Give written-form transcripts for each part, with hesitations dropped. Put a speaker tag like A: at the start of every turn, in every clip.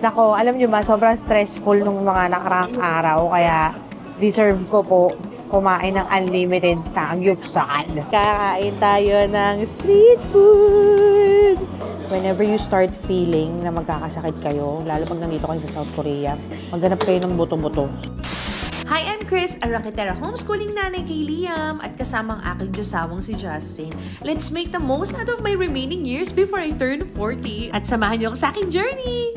A: Nako, alam nyo ba, sobrang stressful nung mga nakaraang araw, kaya deserve ko po kumain ng unlimited samgyupsal. Kakain tayo ng street food! Whenever you start feeling na magkakasakit kayo, lalo pag nandito kayo sa South Korea, maghanap kayo ng buto-buto.
B: Hi, I'm Chris, a Rakitera homeschooling nanay kay Liam at kasamang aking Diyosawang si Justin. Let's make the most out of my remaining years before I turn 40 at samahan niyo ako sa aking journey!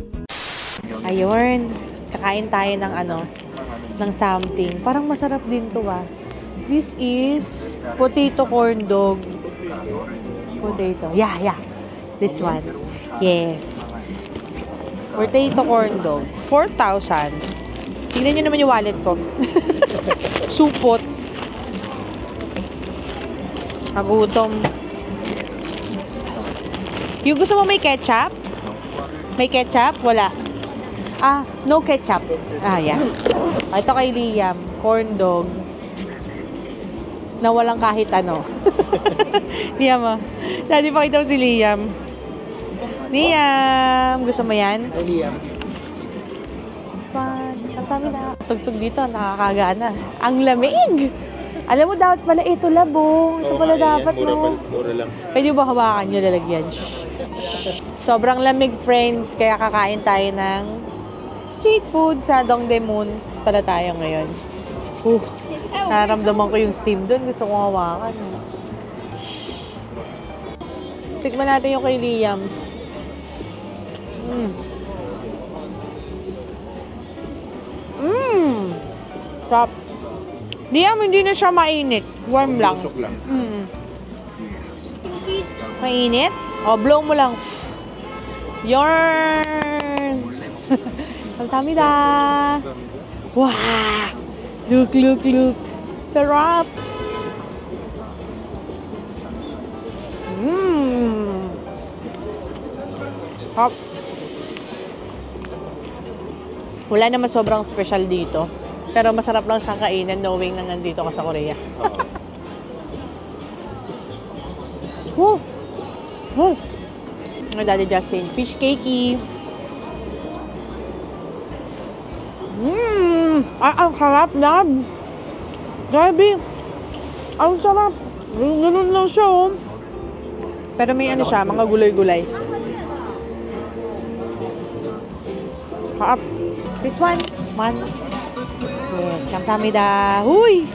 A: Ayun, kakain tayo ng ng something. Parang masarap din to ah. This is potato corn dog. Potato. Yeah. This one. Yes. Potato corn dog. 4,000. Tingnan nyo naman yung wallet ko. Supot. Nagutom. Yung gusto mo may ketchup? May ketchup? Wala. No ketchup. Yeah. Ito kay Liam. Corn dog. Na walang kahit ano. Liam ah. Daddy, pakita mo si Liam. Liam! Gusto mo yan?
C: Liam.
A: This one. Sabi na, tugtog dito, nakakagana. Ang lamig! Alam mo, dapat pala ito labo. Ito pala dapat, no?
C: Mura lang.
A: Pwede ba hawakan nyo lalagyan? Sobrang lamig, friends. Kaya kakain tayo ng street food sa Dongdaemun pala tayo ngayon. Nararamdaman ko yung steam doon. Gusto kong hawakan. Tikman natin yung kay Liam. Stop. Liam, hindi na siya mainit. Warm lang. Mainit? Blow mo lang. Yarn! Kamsahamnida! Wow! Look! Sarap! Hop! Wala naman sobrang special dito. Pero masarap lang siyang kainin knowing na nandito ka sa Korea. Woo! Daddy Justin, fish cakey. Ang sarap, Dad. Grabe. Ang sarap. Ganun lang siya, oh. Pero may siya, mga gulay-gulay. Sarap. This one. Yes, kamsahamnida. Huy!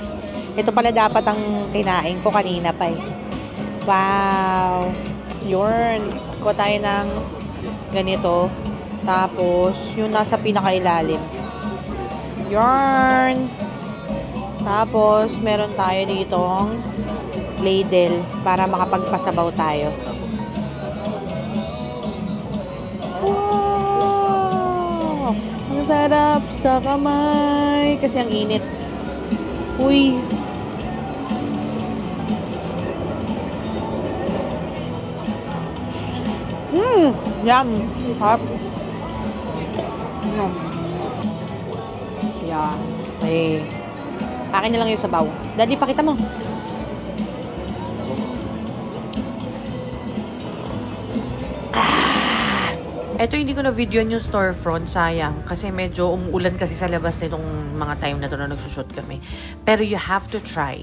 A: Ito pala dapat ang kinain ko kanina pa eh. Wow! Yun. Kuha tayo ng ganito. Tapos, yung nasa pinakailalim. Yun! Tapos, meron tayo ditong ladle para makapagpasabaw tayo. Ang sarap sa kamay. Kasi ang init. Uy. Yum. Harap. Yeah. Okay. Akin na lang yung sabaw. Daddy, pakita mo.
B: Ito hindi ko na video yung storefront, sayang. Kasi medyo umuulan kasi sa labas nitong mga time na ito na nagsushoot kami. Pero you have to try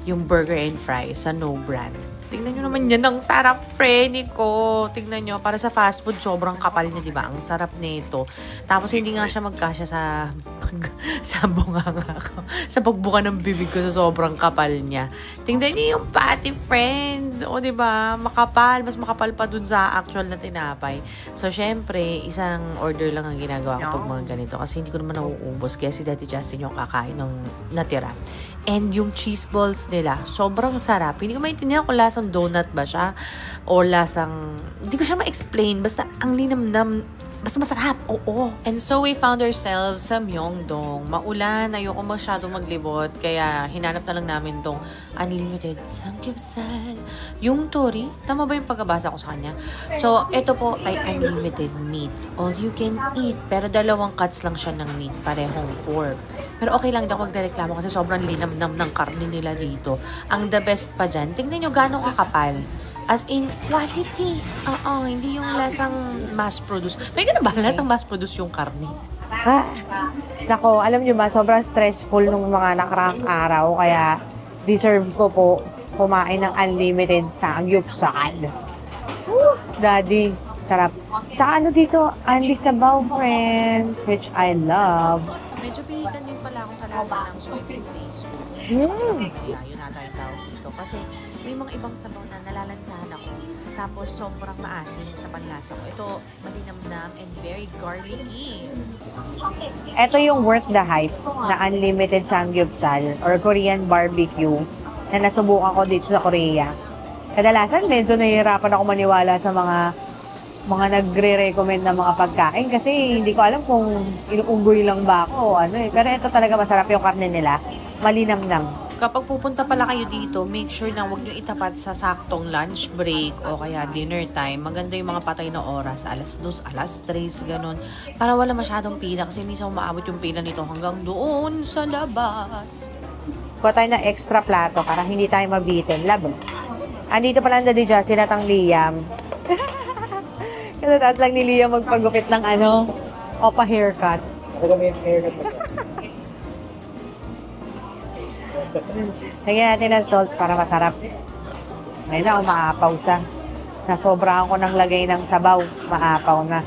B: yung burger and fries sa No Brand. Tingnan nyo naman yan. Ang sarap, friend ko. Tingnan nyo. Para sa fast food, sobrang kapal niya, diba? Ang sarap nito. Tapos hindi nga siya magkasya sa bunganga ko. Sa pagbuka ng bibig ko sa sobrang kapal niya. Tingnan nyo yung patty, friend. O, diba? Makapal. Mas makapal pa dun sa actual na tinapay. So, syempre, isang order lang ang ginagawa ko pag mga ganito. Kasi hindi ko naman nauubos. Kaya si Daddy Justin yung kakain ng natira. And yung cheese balls nila, sobrang sarap. Hindi ko maintindihan kung lasang donut ba siya o lasang... Hindi ko siya ma-explain. Basta ang linamnam. Basta masarap. Oo. And so we found ourselves sa Myeongdong. Maulan. Ayoko masyado maglibot. Kaya hinanap na lang namin tong unlimited samgyeopsal. Yung tori, tama ba yung pagkabasa ko sa kanya? So, ito po ay unlimited meat. All you can eat. Pero 2 cuts lang siya ng meat. Parehong pork. Pero okay lang, hindi ako magreklamo kasi sobrang linamnam ng karne nila dito. Ang the best pa dyan, tingnan nyo gano'ng kakapal As in, quality. Oo, hindi yung lasang mass-produce. May ganun ba? Lasang mass-produce yung karne.
A: Ha? Nako, alam nyo ba, sobrang stressful nung mga nakaraang araw. Kaya, deserve ko po kumain ng unlimited samgyupsal. Daddy, sarap. Tsaka ano dito, Anli Sabaw, friends, which I love.
B: Medyo pilitan din pala ako sa lasa ng soybean paste. Kaya yun ata yung tawag dito. Kasi may mga ibang sabaw na nalalansahan ako. Tapos sobrang maasim sa panlasa ko. Ito, malinamnam and very garlicky.
A: Ito yung worth the hype na unlimited samgyupsal or Korean barbecue na nasubukan ko dito sa Korea. Kadalasan, medyo nahihirapan ako maniwala sa mga nagre-recommend na mga pagkain kasi hindi ko alam kung inuunggoy lang ba ako o ano eh. Pero ito talaga masarap yung karne nila. Malinamnam.
B: Kapag pupunta pala kayo dito, make sure na huwag nyo itapat sa saktong lunch break o kaya dinner time. Maganda yung mga patay na oras, alas 2, alas 3, ganun. Para wala masyadong pila kasi minsan umaabot yung pila nito hanggang doon sa labas.
A: Kuha tayo ng extra plato para hindi tayo mabitin. Labo. Andito pala ang Daddy Justin at ang Liam. Kasi lang ni Liam magpagupit ng opa haircut. Lagyan natin ng salt para masarap. Ngayon na, umaapaw siya. Nasobrahan ko ng lagay ng sabaw. Maapaw na.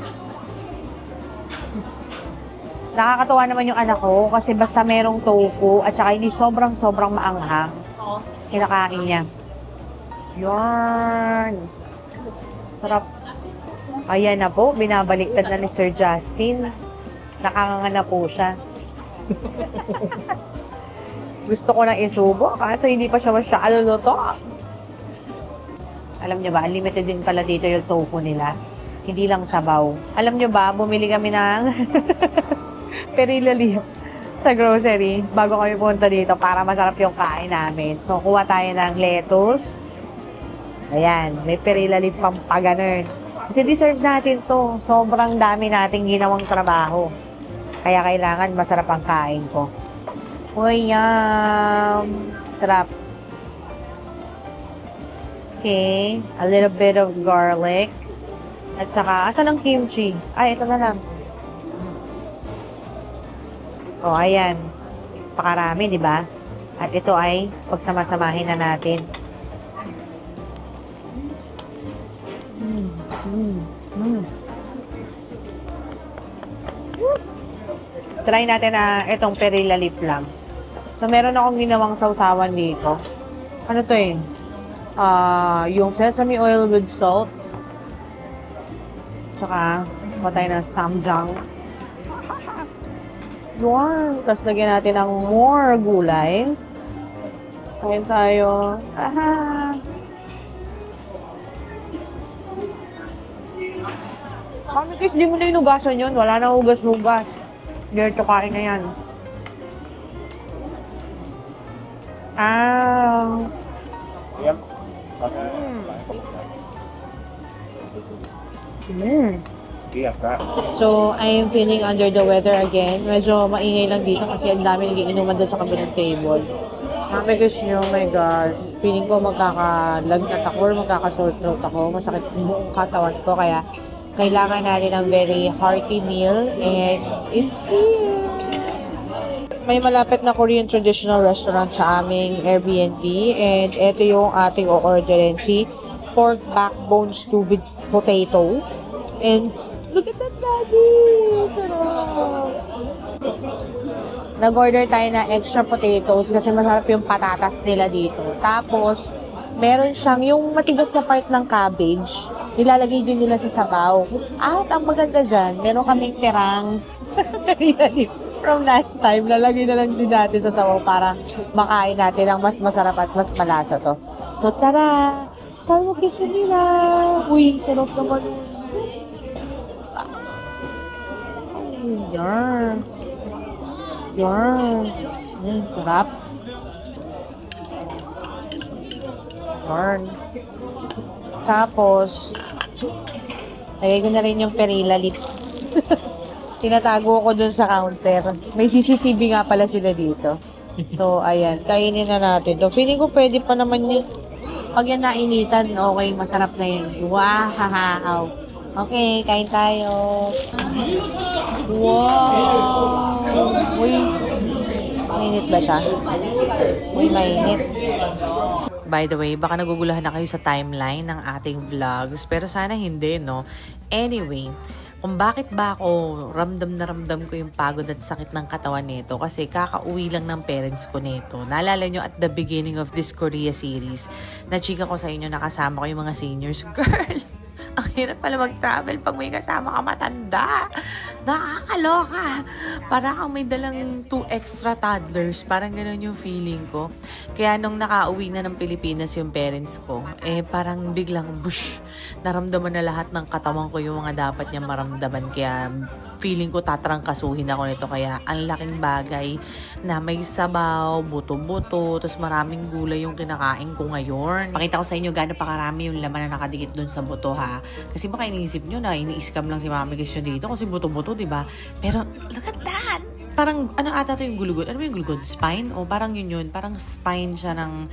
A: Nakakatuwa naman yung anak ko kasi basta merong tofu at saka hindi sobrang maanghang. Kinakain niya. Yarn! Sarap. Ayan na po, binabaliktad na ni Sir Justin. Nakanganga na po siya. Gusto ko na isubo kasi hindi pa siya masyado luto. Alam niyo ba, unlimited din pala dito yung tofu nila. Hindi lang sabaw. Alam niyo ba, bumili kami ng perilali sa grocery bago kami punta dito para masarap yung kain namin. So, kuha tayo ng lettuce. Ayan, may perilali pang paganon. Kasi deserve natin to. Sobrang dami nating ginawang trabaho. Kaya kailangan masarap ang kain ko. Uy, yum! Sarap. Okay. A little bit of garlic. At saka, asan ang kimchi? Ay, ito na lang. O, ayan. Pakarami, di ba? At ito ay pagsama-samahin na natin. Try natin na itong perilla leaf lang. So, meron akong ginawang sausawan dito. Ano to eh? Yung sesame oil with salt. Tsaka, patay na samjang. Yun. Tapos, lagyan natin ng more gulay. Kain tayo. Aha! Kami kasi di mo na inugasan yun. Wala na hugas-hugas. Dirto kain na yan. So, I am feeling under the weather again. Medyo maingay lang dito kasi ang dami nagiinuman doon sa kabilang table. Because oh my gosh, feeling ko magkakalagnat ako or magkakasore throat ako. Masakit yung buong katawan ko kaya kailangan natin ng very hearty meal and it's here. May malapit na Korean traditional restaurant sa aming Airbnb and ito yung ating o-orderin, si pork backbone stew with potato. And look at that, Daddy! Sarap! Nag-order tayo na extra potatoes kasi masarap yung patatas nila dito. Tapos, meron siyang yung matigas na part ng cabbage. Nilalagay din nila sa sabaw. At ang maganda dyan, meron kaming tirang from last time. Lalagay na lang din natin sa sabaw para makain natin ang mas masarap at mas malasa to. So tara! Saan mo kisumina? Uy, sarap naman. Yarn. Yarn. Sarap. Yarn. Tapos, lagay ko na rin yung perilla lip. Tinatago ko dun sa counter. May CCTV nga pala sila dito. So, ayan. Kainin na natin. So, feeling ko pwede pa naman yun. Pag yan nainitan, okay, masarap na yan. Wow! Okay, kain tayo. Wow! Uy, mainit ba siya? Uy, mainit.
B: By the way, baka naguguluhan na kayo sa timeline ng ating vlogs, pero sana hindi, no? Anyway, kung bakit ba ako ramdam na ramdam ko yung pagod at sakit ng katawan nito kasi kakauwi lang ng parents ko nito. Naalala nyo at the beginning of this Korea series, na chika ko sa inyo nakasama ko yung mga seniors. Girl, ang hirap pala mag-travel pag may kasama ka matanda. Nakakaloka. Para kang may dalang 2 extra toddlers. Parang ganun yung feeling ko. Kaya nung nakauwi na ng Pilipinas yung parents ko, parang biglang bush. Naramdaman na lahat ng katawan ko yung mga dapat niya maramdaman. Kaya feeling ko tatrangkasuhin ako nito. Kaya ang laking bagay na may sabaw, buto-buto, tapos maraming gulay yung kinakain ko ngayon. Pakita ko sa inyo gano'n pa karami yung laman na nakadikit dun sa buto, ha. Kasi baka iniisip nyo na ini-scam lang si Mami Guys dito kasi buto-buto, diba? Pero look at that! Parang ano ata to yung gulugod? Ano ba yung gulugod? Spine? O parang yun. Parang spine siya ng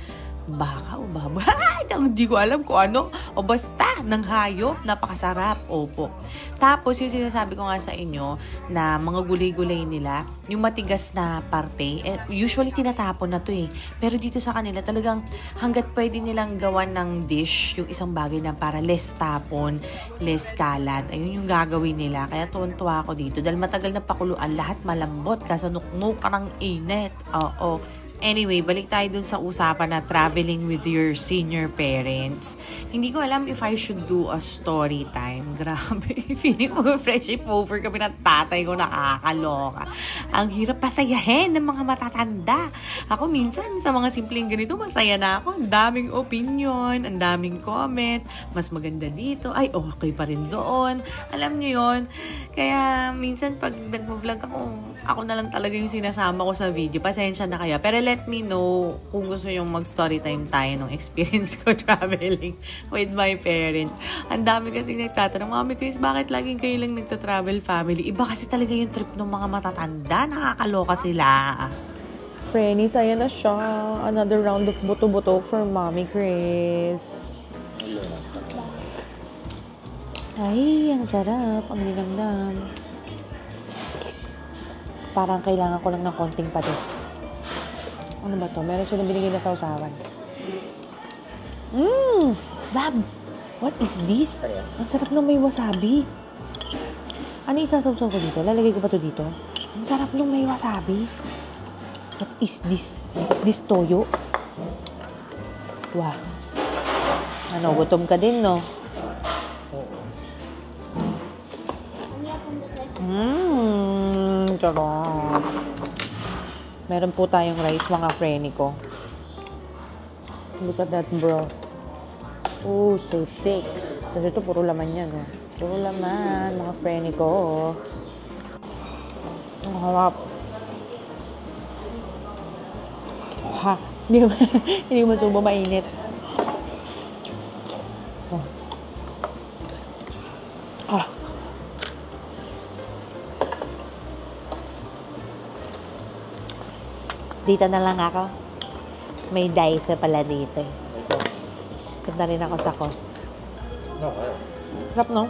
B: baka o baboy. Hindi ko alam kung ano. O basta, ng hayop. Napakasarap. Opo. Tapos, yung sinasabi ko nga sa inyo na mga gulay-gulay nila, yung matigas na parte, usually tinatapon na to eh. Pero dito sa kanila, talagang hanggat pwede nilang gawan ng dish, yung isang bagay na para less tapon, less kalat. Ayun yung gagawin nila. Kaya tuwan-tuwa ako dito. Dahil matagal na pakuluan, lahat malambot. Kaso nuk-nuk ka ng init. Oo. Anyway, balik tayo dun sa usapan na traveling with your senior parents. Hindi ko alam if I should do a story time. Grabe. Feeling ko friendship over kami ng tatay ko, nakakaloka. Ang hirap pasayahin ng mga matatanda. Ako minsan sa mga simpleng ganito, masaya na ako. Ang daming opinion, ang daming comment. Mas maganda dito. Ay, okay pa rin doon. Alam nyo yon. Kaya minsan pag nag-vlog ako na lang talaga yung sinasama ko sa video. Pasensya na kayo. Pero let me know kung gusto nyo mag-story time tayo ng experience ko traveling with my parents. Ang dami kasi nagtatanong, Mami Chris, bakit laging kayo lang nagta-travel family? Iba kasi talaga yung trip ng mga matatanda. Nakakaloka sila.
A: Friends, ayan na siya. Another round of buto-buto for Mommy Chris. Ay, ang sarap. Ang linamnam. Parang kailangan ko lang ng konting patis. Ano ba to? Meron silang binigay na sausawan. Lab! What is this? Ang sarap ng may wasabi. Ano isasawsaw ko dito? Lalagay ko ba to dito? Ang sarap ng may wasabi. What is this? Is this toyo? Wow. Ano, gutom ka din, no? Sarap. Meron po tayong rice, mga freni ko. Look at that, bro. Oh, so thick. Tapos ito, puro laman yan, oh. Puro laman, mga freni ko, oh. Ang harap. Ha, hindi masubo, mainit. Oh. Ah. Dito na lang ako. May dice pala dito eh. Punta rin ako sa Cos. Sarap, no?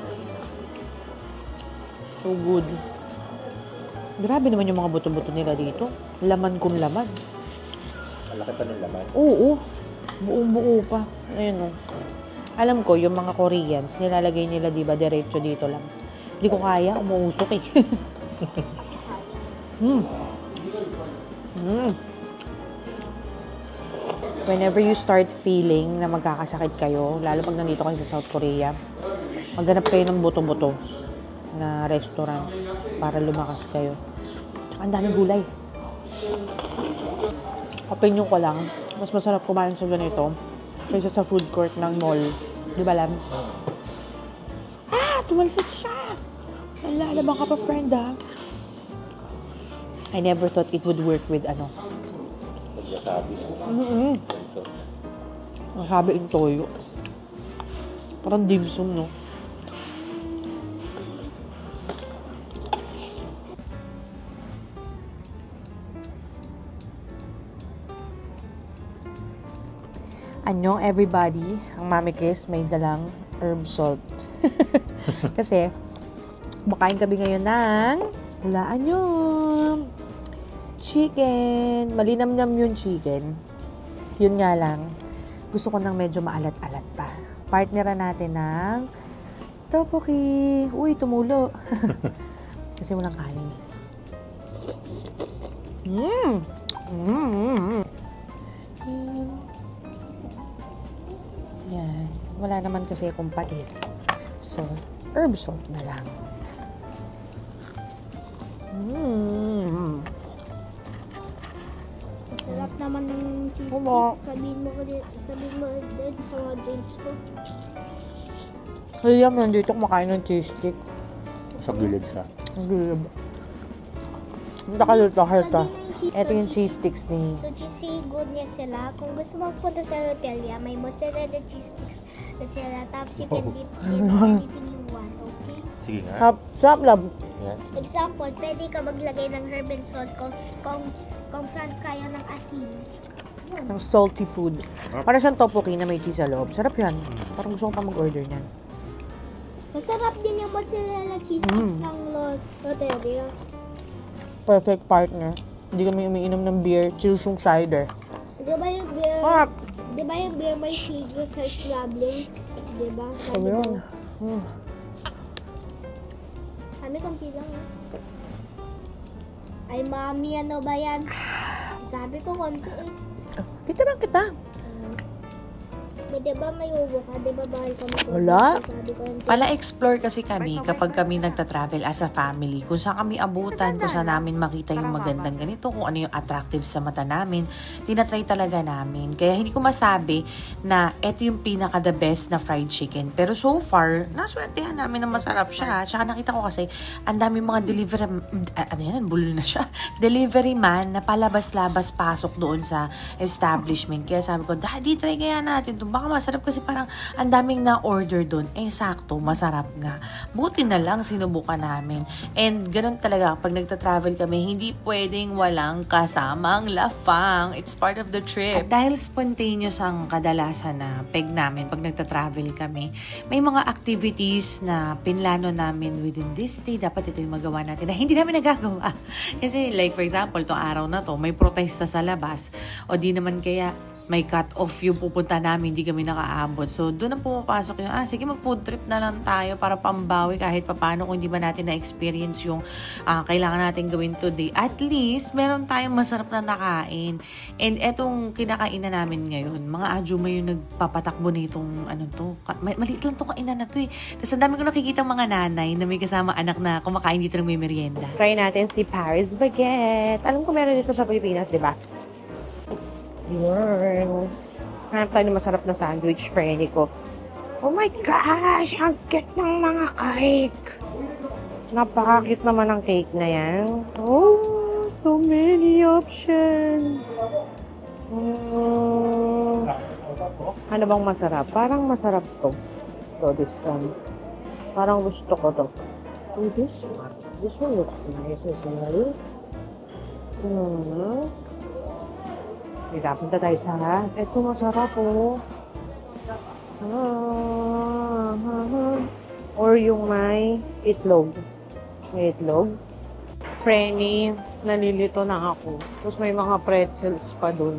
A: So good. Grabe naman yung mga buto-buto nila dito. Laman kung laman.
C: Malaki pa ng laman?
A: Oo. Buong-buo pa. Ayun, oh. Alam ko, yung mga Koreans, nilalagay nila, diba, diretso dito lang. Hindi ko kaya. Umuusok eh. Whenever you start feeling na magkakasakit kayo, lalo pag nandito kayo sa South Korea, maghanap kayo ng buto-buto na restaurant para lumakas kayo. Ang daming gulay. Opinion ko lang, mas masarap kumain sa ganito kaysa sa food court ng mall. Di ba, Lam? Tumalsik siya! Nalalaban ka pa, friend, ha? I never thought it would work with ano.
C: Wasabi.
A: Wasabi in toyo. Parang dim sum, no? Annyeong everybody. Ang Mami Kiss may dalang herb salt. Kasi, makain kami ngayon ng hulaan nyo. Chicken. Malinamnam yung chicken. Yun nga lang. Gusto ko nang medyo maalat-alat pa. Partneran natin ng tteokbokki. Uy, tumulo. Kasi walang kanin. Yan. Wala naman kasi akong patis. So, herb salt na lang.
D: Sarap naman ng cheese
A: Opo.
D: sticks. Sabihin mo din sa mga drinks ko.
A: Kaya naman dito kumakain ng cheese stick.
C: Sa gilid siya.
A: Ang gilib. Nakalito, halta.
D: Sabihin
A: Ito yung cheese sticks ni...
D: So, cheesy good niya sila. Kung gusto mo punta sa hotel niya, may mozzarella cheese sticks na sila. Tapos you can dip in anything you want, okay?
C: Sige nga.
A: Sarap lab.
C: Yan.
D: Example, pwede ka maglagay ng herb and salt kung France kaya ng asin. Yun.
A: Ng salty food. Para siyang tteokbokki na may cheese sa loob. Sarap yan. Parang gusto ko pa mag-order niyan.
D: Masarap din yung mozzarella cheese sticks ng Loteria.
A: Perfect partner. Hindi kami umiinom ng beer, chilsung cider.
D: Di ba yung beer?
A: Ah!
D: Di ba yung beer may sugar sa scrambling? Di ba?
A: Sabi yun.
D: Kami konti lang Ay, mami, ano ba yan? Sabi ko konti eh.
A: Kita lang kita.
D: Di ba may ubo ka? Di ba bahal kami konti?
A: Wala.
D: Sabi ko konti.
B: Pala-explore kasi kami kapag kami nagta-travel as a family. Kung saan kami abutan, kung saan namin makita yung magandang ganito, kung ano yung attractive sa mata namin, tinatry talaga namin. Kaya hindi ko masabi na ito yung pinaka-the best na fried chicken. Pero so far, naswertehan namin na masarap siya. Tsaka nakita ko kasi, ang dami mga bulol na siya. Delivery man na palabas-labas pasok doon sa establishment. Kaya sabi ko, Daddy, try kaya natin ito. Baka masarap kasi parang ang daming na-order doon. Sakto, masarap nga. Buti na lang sinubukan namin. And ganun talaga, pag nagta-travel kami, hindi pwedeng walang kasamang lafang. It's part of the trip. At dahil spontaneous ang kadalasan na peg namin pag nagta-travel kami, may mga activities na pinlano namin within this day. Dapat ito yung magawa natin na hindi namin nagagawa. Kasi like for example, itong araw na to, may protesta sa labas. O di naman kaya may cut-off yung pupunta namin, hindi kami nakaabot. So, doon ang pumapasok yung, sige, mag-food trip na lang tayo para pambawi kahit papano kung hindi ba natin na-experience yung kailangan natin gawin today. At least, meron tayong masarap na nakain. And etong kinakain na namin ngayon, mga ajuma yung nagpapatakbo na itong, maliit lang itong kainan na to eh. Tapos ang dami ko nakikita mga nanay na may kasama anak na kumakain dito ng may merienda.
A: Try natin si Paris Baguette. Alam ko meron dito sa Pilipinas, di ba? Yun. Hanap tayo ng masarap na sandwich, friend ko. Oh my gosh! Ang cute ng mga cake! Napaka-cute naman ang cake na yan. Oh, so many options! Ano bang masarap? Parang masarap to. So, this one. Parang gusto ko to. Oh, this one. This one looks nice as well. Punta tayo sa ito masarap po. Or yung may itlog. May itlog. Frenny, nalilito na ako. Tapos may mga pretzels pa doon.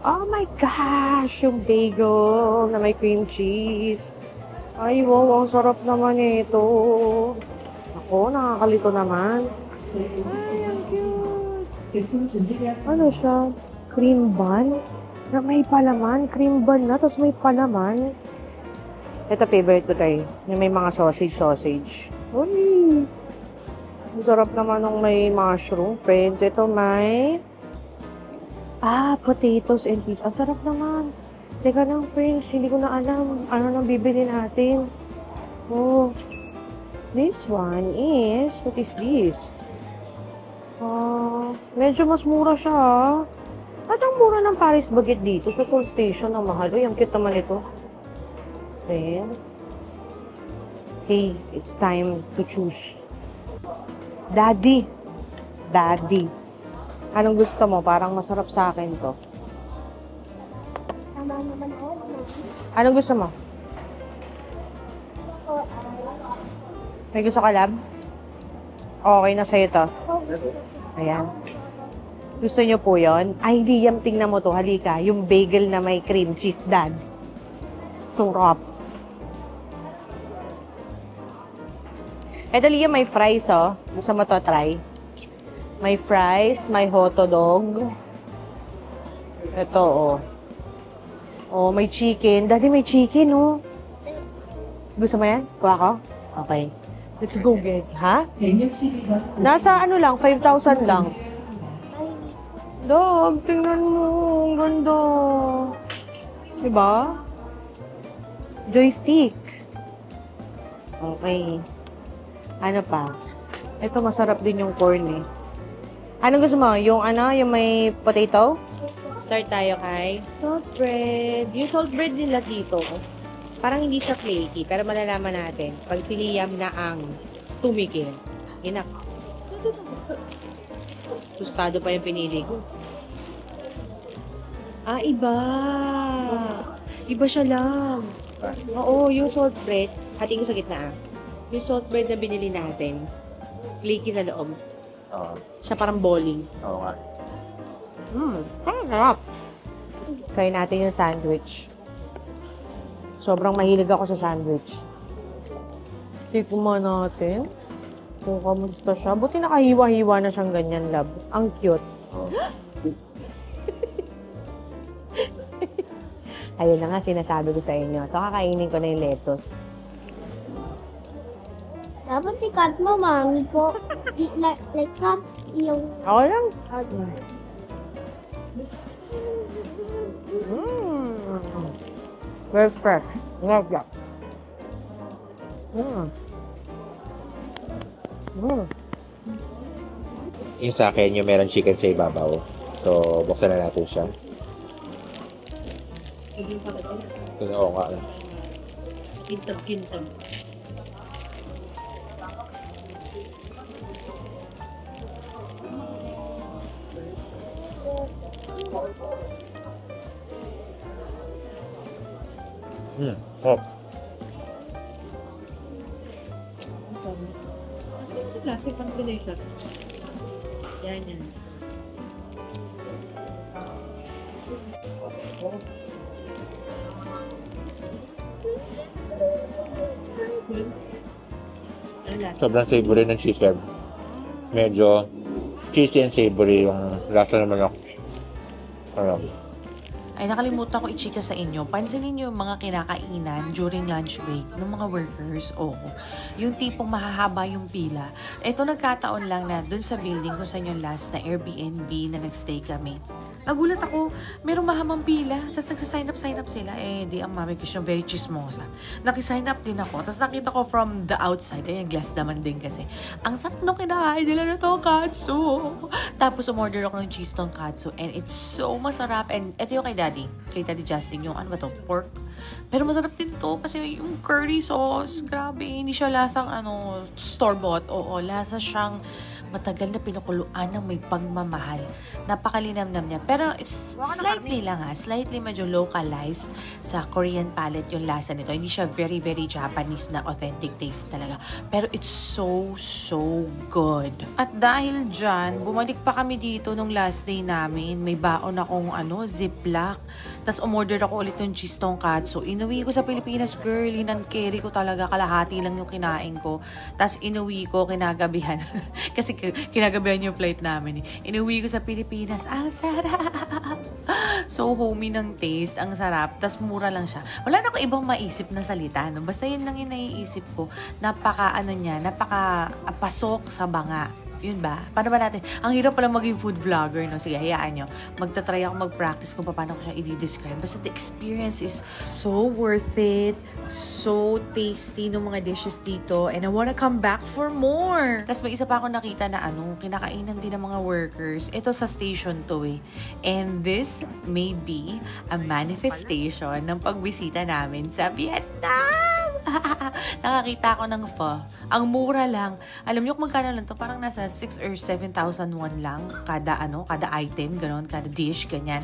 A: Oh my gosh! Yung bagel na may cream cheese. Ay, wow, ang sarap naman ito. Ako, nakakalito naman. Ay, ang cute. Ano siya? Cream bun? Na may palaman. Cream bun na, tapos may palaman. Ito favorite ko tayo. Yung may mga sausage. Uy! Ang sarap naman ng may mushroom, friends. Ito may... potatoes and peas. Ang sarap naman. Teka lang, friends. Hindi ko na alam ano nang bibili natin. Oh. This one is... What is this? Medyo mas mura siya, At ang mura ng Paris Baguette dito sa Toll Station ang mahal. Uy, ang cute naman ito. Then, hey, it's time to choose. Daddy. Anong gusto mo? Parang masarap sa akin to. Anong gusto mo? May gusto ka, lab? Okay na sa'yo to. Ayan. Gusto nyo po yon? Ay, Liam, tingnan mo to. Halika. Yung bagel na may cream cheese, dad. Sarap. Ito, Liam, may fries, oh. Gusto mo to try? May fries, may hot dog. Ito, oh. Oh, may chicken. Daddy, may chicken, oh. Gusto mo yan? Kuha ko? Okay. Let's go get. Ha? Nasa ano lang, 5,000 lang. Dog, tingnan mo. Ang ganda. Diba? Joystick. Okay. Ano pa? Ito, masarap din yung corn eh. Anong gusto mo? Yung ano? Yung may potato? Start tayo kay salt bread. Yung salt bread nila dito, parang hindi siya flaky, pero malalaman natin pag si Liam na ang tumigil. Inak. Tostado pa yung pinili ko. Ah, iba. Iba siya lang. Oo, yung salt bread, hati ko sa gitna. Yung salt bread na binili natin, flaky sa loob.
C: Oo.
A: Siya parang bowling.
C: Oo nga.
A: Sarap. Try natin yung sandwich. Sobrang mahilig ako sa sandwich. Tikman natin kung kamusta siya. Buti nakahiwa-hiwa na siyang ganyan, love. Ang cute.
C: Oh.
A: Ayun na nga, sinasabi ko sa inyo. So, kakainin ko na yung lettuce.
D: Dapat i-cut mo, mami po. Like cut yung...
A: Ako lang. Very fresh. Love that.
C: Yung sa akin, yung meron chicken sa ibabaw. So, buksan na natin siya. Oo nga.
A: Kintab-kintab.
C: Oh.
A: Classic combination. Yan, yan.
C: Sobrang savory ng chicken. Medyo cheesy and savory yung lasa naman ako.
B: Ay, nakalimutan ko i-chika sa inyo. Pansinin niyo yung mga kinakainan during lunch break ng mga workers. Oo. Yung tipong mahahaba yung pila. Ito nagkataon lang na dun sa building kung saan yung last na Airbnb na nagstay kami. Nagulat ako, merong mahamang pila. Tapos nagsa-sign up sila. Eh, di ang mami ko siya very chismosa. Naki-sign up din ako. Tapos nakita ko from the outside. Ayan, glass naman din kasi. Ang sarap nung kinakain nila na tonkatsu. Tapos umorder ako ng cheese tonkatsu. And it's so masarap. And ito yung kay Daddy Justin, yung ano ba to? Pork. Pero masarap din to kasi yung curry sauce, grabe, hindi siya lasang store-bought. Oo, lasa siyang matagal na pinakuluan ng may pagmamahal. Napakalinamnam niya. Pero it's slightly lang slightly medyo localized sa Korean palate yung lasa nito. Hindi siya very, very Japanese na authentic taste talaga. Pero it's so, so good. At dahil dyan, bumalik pa kami dito nung last day namin. May baon akong ziplock. Tapos umorder ako ulit ng cheese tonkatsu. Inuwi ko sa Pilipinas, girl. Hinand-carry ko talaga. Kalahati lang yung kinain ko. Tapos inuwi ko kinagabihan. Kasi kinagabihan yung flight namin. Inuwi ko sa Pilipinas. Ang sarap! So homey ng taste. Ang sarap. Tapos mura lang siya. Wala na ako ibang maisip na salita. No? Basta yun lang yung naiisip ko. Napaka pasok sa banga. Yun ba? Paano ba natin? Ang hirap pala maging food vlogger, no? Sige, hayaan nyo. Magtatry ako mag-practice kung paano ko siya i-describe. Basta the experience is so worth it. So tasty ng mga dishes dito. And I wanna come back for more. Tapos may isa pa ako nakita na kinakainan din ng mga workers. Ito sa station to eh. And this may be a manifestation ng pagbisita namin sa Vietnam. Nakakita ako ng pho. Ang mura lang. Alam niyo kung magkano lang to? Parang nasa 6 or 7,000 won lang kada item, gano'n, kada dish, ganyan.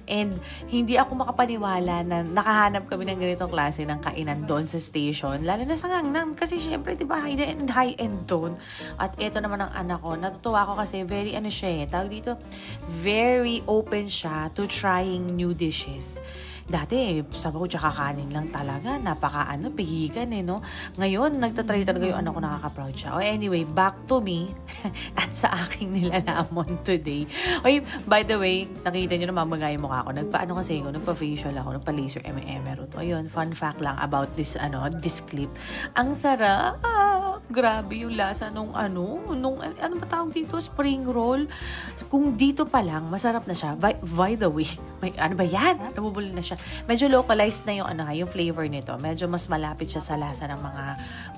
B: And hindi ako makapaniwala na nakahanap kami ng ganitong klase ng kainan doon sa station. Lalo na sa Gangnam. Kasi syempre, di ba, high-end doon. At ito naman ang anak ko. Natutuwa ako kasi very, tawag dito, very open siya to trying new dishes. Dati, sabaw tsaka kanin lang talaga. Pihigan no? Ngayon, nagtatry talaga yung anak ko, nakaka-proud siya. Anyway, back to me at sa aking nilalamon today. By the way, nakita nyo na mamagay yung mukha ko. Nagpa-facial ako, nagpa-laser eme-emero to. Ayun, fun fact lang about this clip. Ang sarap! Grabe yung lasa nung ano ba tawag dito? Spring roll. Kung dito pa lang, masarap na siya. By the way, ano ba yan? Nabubulol na siya. Medyo localized na yung flavor nito. Medyo mas malapit siya sa lasa ng mga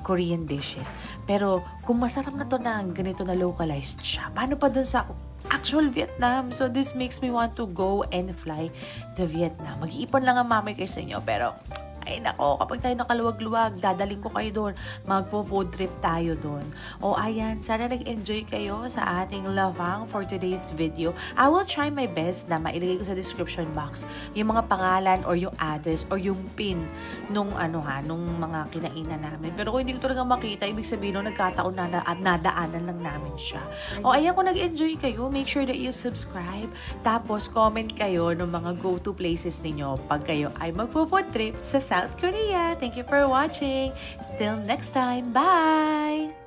B: Korean dishes. Pero kung masarap na to na ganito na localized siya, paano pa dun sa actual Vietnam? So this makes me want to go and fly to Vietnam. Mag-iipon lang ang mami kayo sa inyo, pero ay nako, kapag tayo nakaluwag-luwag, dadaling ko kayo doon. Magpo-food trip tayo doon. Ayan, sana nag-enjoy kayo sa ating lavang for today's video. I will try my best na mailagay ko sa description box yung mga pangalan or yung address or yung pin nung mga kinainan namin. Pero kung hindi ko talaga makita, ibig sabihin nung nagkataon na at nadaanan lang namin siya. Ayan, kung nag-enjoy kayo, make sure that you subscribe. Tapos, comment kayo ng mga go-to places ninyo pag kayo ay magpo-food trip sa South Korea. Thank you for watching. Till next time. Bye!